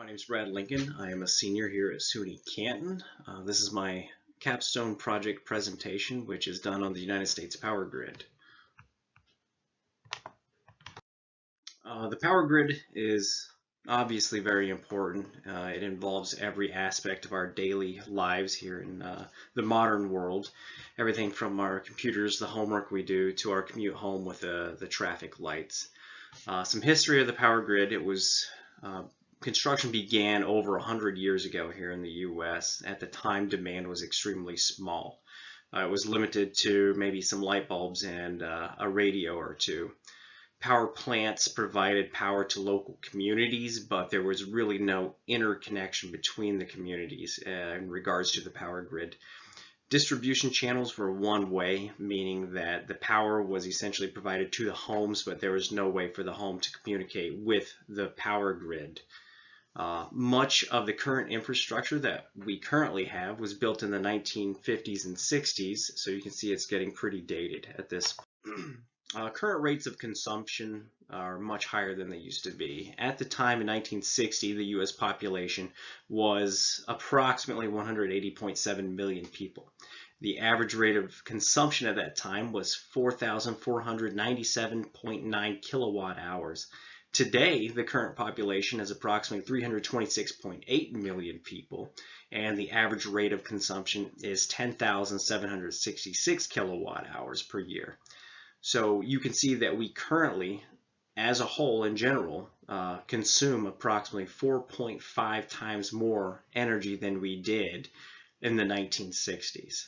My name is Brad Lincoln. I am a senior here at SUNY Canton. This is my capstone project presentation, which is done on the United States power grid. The power grid is obviously very important. It involves every aspect of our daily lives here in the modern world. Everything from our computers, the homework we do, to our commute home with the traffic lights. Some history of the power grid. Construction began over 100 years ago here in the U.S. At the time, demand was extremely small. It was limited to maybe some light bulbs and a radio or two. Power plants provided power to local communities, but there was really no interconnection between the communities in regards to the power grid. Distribution channels were one way, meaning that the power was essentially provided to the homes, but there was no way for the home to communicate with the power grid. Much of the current infrastructure that we currently have was built in the 1950s and 60s, so you can see it's getting pretty dated at this point. Current rates of consumption are much higher than they used to be. At the time in 1960, the U.S. population was approximately 180.7 million people. The average rate of consumption at that time was 4,497.9 kilowatt hours. Today, the current population is approximately 326.8 million people, and the average rate of consumption is 10,766 kilowatt hours per year. So you can see that we currently, as a whole in general, consume approximately 4.5 times more energy than we did in the 1960s.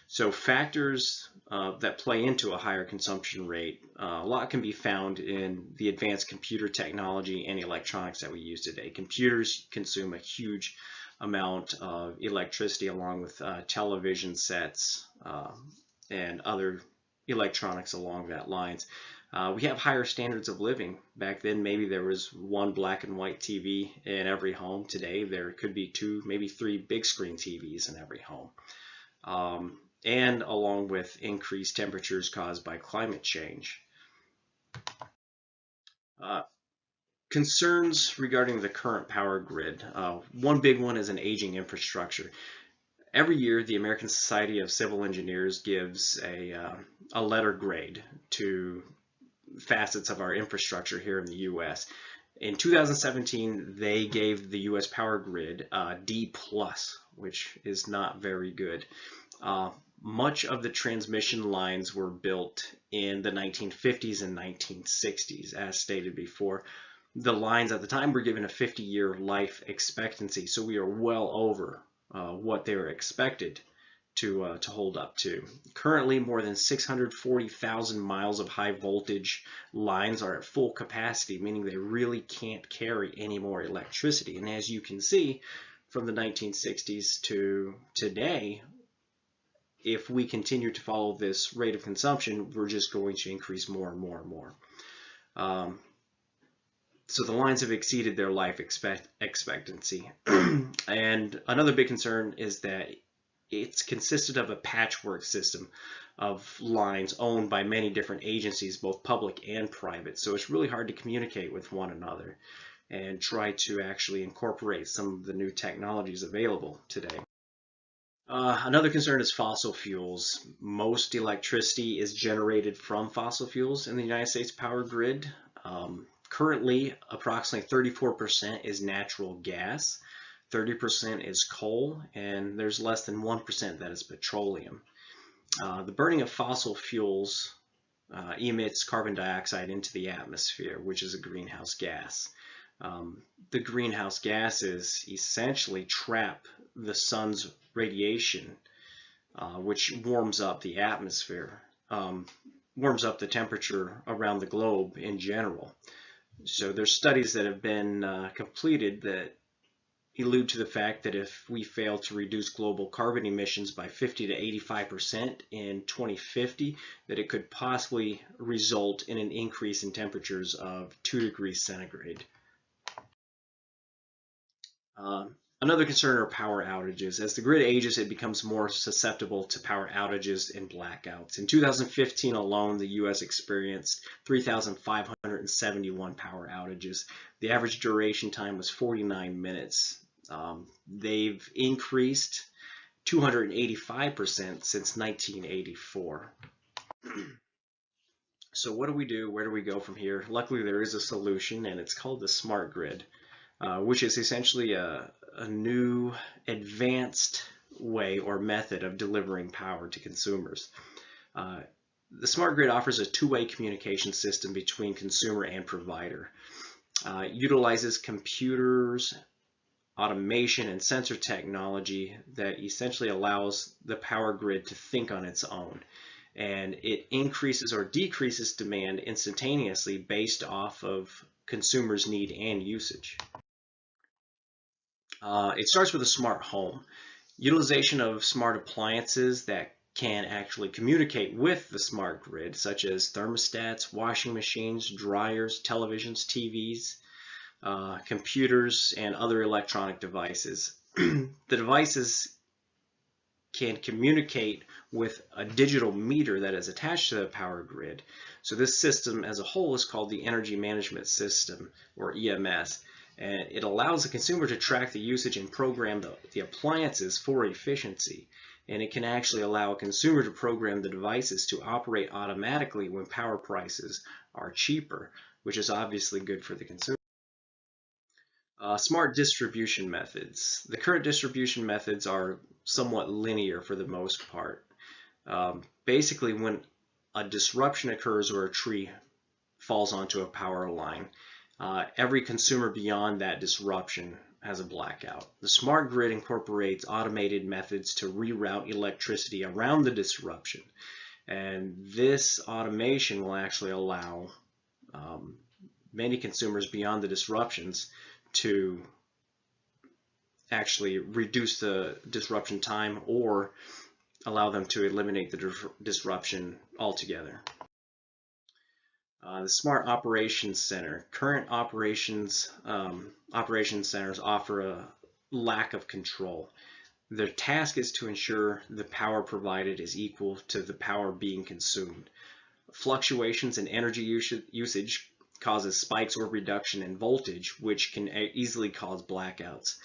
So factors that play into a higher consumption rate, a lot can be found in the advanced computer technology and electronics that we use today. Computers consume a huge amount of electricity along with television sets and other electronics along that lines. We have higher standards of living. Back then, maybe there was one black and white TV in every home. Today, there could be 2, maybe 3 big screen TVs in every home. And along with increased temperatures caused by climate change. Concerns regarding the current power grid. One big one is an aging infrastructure. Every year, the American Society of Civil Engineers gives a letter grade to facets of our infrastructure here in the U.S. In 2017, they gave the U.S. power grid D+, which is not very good. Much of the transmission lines were built in the 1950s and 1960s, as stated before. The lines at the time were given a 50-year life expectancy, so we are well over what they were expected to hold up to. Currently, more than 640,000 miles of high voltage lines are at full capacity, meaning they really can't carry any more electricity. And as you can see, from the 1960s to today, if we continue to follow this rate of consumption, we're just going to increase more and more and more. So the lines have exceeded their life expectancy. And another big concern is that it's consisted of a patchwork system of lines owned by many different agencies, both public and private. So it's really hard to communicate with one another and try to actually incorporate some of the new technologies available today. Another concern is fossil fuels. Most electricity is generated from fossil fuels in the United States power grid. Currently, approximately 34% is natural gas, 30% is coal, and there's less than 1% that is petroleum. The burning of fossil fuels emits carbon dioxide into the atmosphere, which is a greenhouse gas. The greenhouse gases essentially trap the sun's radiation, which warms up the atmosphere, warms up the temperature around the globe in general. So there's studies that have been completed that allude to the fact that if we fail to reduce global carbon emissions by 50 to 85% in 2050, that it could possibly result in an increase in temperatures of 2 degrees centigrade. Another concern are power outages. As the grid ages, it becomes more susceptible to power outages and blackouts. In 2015 alone, the U.S. experienced 3,571 power outages. The average duration time was 49 minutes. They've increased 285% since 1984. So what do we do? Where do we go from here? Luckily, there is a solution, and it's called the smart grid, which is essentially a new advanced way or method of delivering power to consumers. The smart grid offers a two-way communication system between consumer and provider. Utilizes computers, automation, and sensor technology that essentially allows the power grid to think on its own. And it increases or decreases demand instantaneously based off of consumers' need and usage. It starts with a smart home. Utilization of smart appliances that can actually communicate with the smart grid, such as thermostats, washing machines, dryers, televisions, TVs, computers, and other electronic devices. The devices can communicate with a digital meter that is attached to the power grid. So this system as a whole is called the Energy Management System, or EMS, and it allows the consumer to track the usage and program the appliances for efficiency. And it can actually allow a consumer to program the devices to operate automatically when power prices are cheaper, which is obviously good for the consumer. Smart distribution methods. The current distribution methods are somewhat linear for the most part. Basically, when a disruption occurs or a tree falls onto a power line, every consumer beyond that disruption has a blackout. The smart grid incorporates automated methods to reroute electricity around the disruption. And this automation will actually allow many consumers beyond the disruptions to actually reduce the disruption time or allow them to eliminate the disruption altogether. The Smart Operations Center. Current operations centers offer a lack of control. Their task is to ensure the power provided is equal to the power being consumed. Fluctuations in energy usage causes spikes or reduction in voltage, which can easily cause blackouts.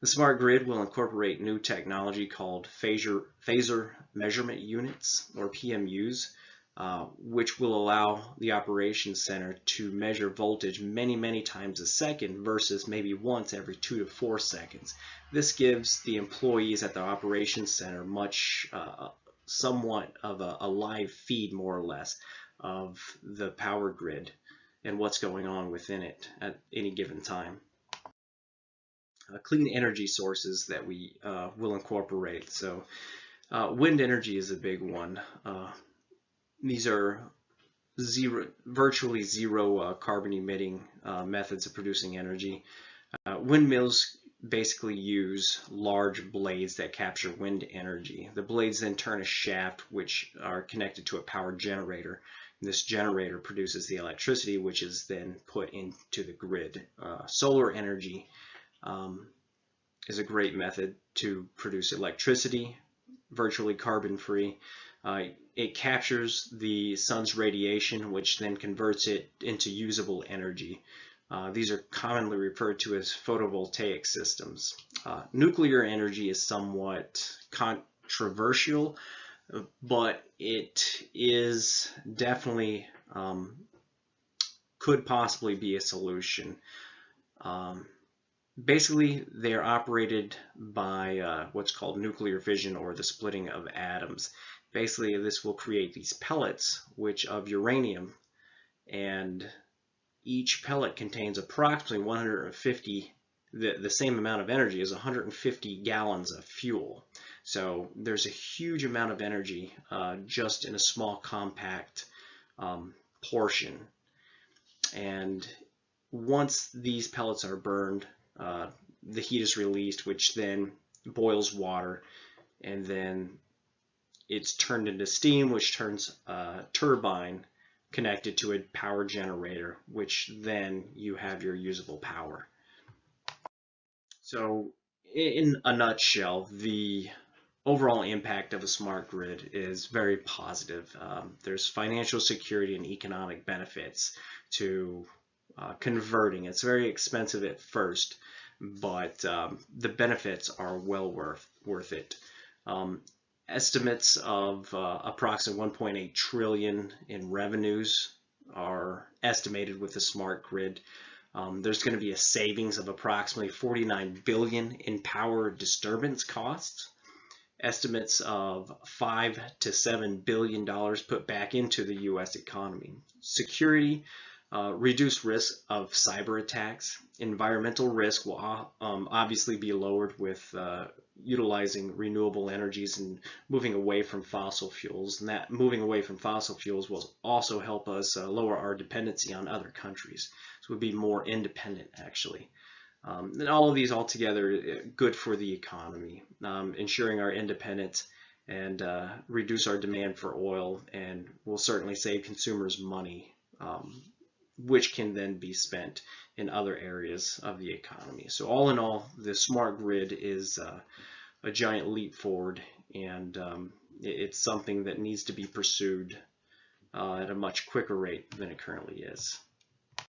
The smart grid will incorporate new technology called phasor measurement units, or PMUs, which will allow the operations center to measure voltage many times a second versus maybe once every 2 to 4 seconds. This gives the employees at the operations center somewhat of a live feed, more or less, of the power grid and what's going on within it at any given time. Clean energy sources that we will incorporate. So wind energy is a big one. These are virtually zero carbon emitting methods of producing energy. Windmills basically use large blades that capture wind energy. The blades then turn a shaft which are connected to a power generator. This generator produces the electricity, which is then put into the grid. Solar energy is a great method to produce electricity, virtually carbon-free. It captures the sun's radiation, which then converts it into usable energy. These are commonly referred to as photovoltaic systems. Nuclear energy is somewhat controversial, but it is definitely could possibly be a solution. Basically, they are operated by what's called nuclear fission, or the splitting of atoms. Basically, this will create these pellets of uranium, and each pellet contains approximately 150, the same amount of energy as 150 gallons of fuel. So there's a huge amount of energy just in a small compact portion. And once these pellets are burned, the heat is released, which then boils water, and then it's turned into steam, which turns a turbine connected to a power generator, which then you have your usable power. So in a nutshell, the overall impact of a smart grid is very positive. There's financial security and economic benefits to converting. It's very expensive at first, but the benefits are well worth it. Um, Estimates of approximately 1.8 trillion in revenues are estimated with the smart grid. There's going to be a savings of approximately 49 billion in power disturbance costs. Estimates of $5 to $7 billion put back into the U.S. economy. Security, reduced risk of cyber attacks. Environmental risk will obviously be lowered with utilizing renewable energies and moving away from fossil fuels. And that moving away from fossil fuels will also help us lower our dependency on other countries. So we'll be more independent, actually. And all of these altogether good for the economy, ensuring our independence and reduce our demand for oil, and will certainly save consumers money, which can then be spent in other areas of the economy. So all in all, the smart grid is a giant leap forward, and it's something that needs to be pursued at a much quicker rate than it currently is.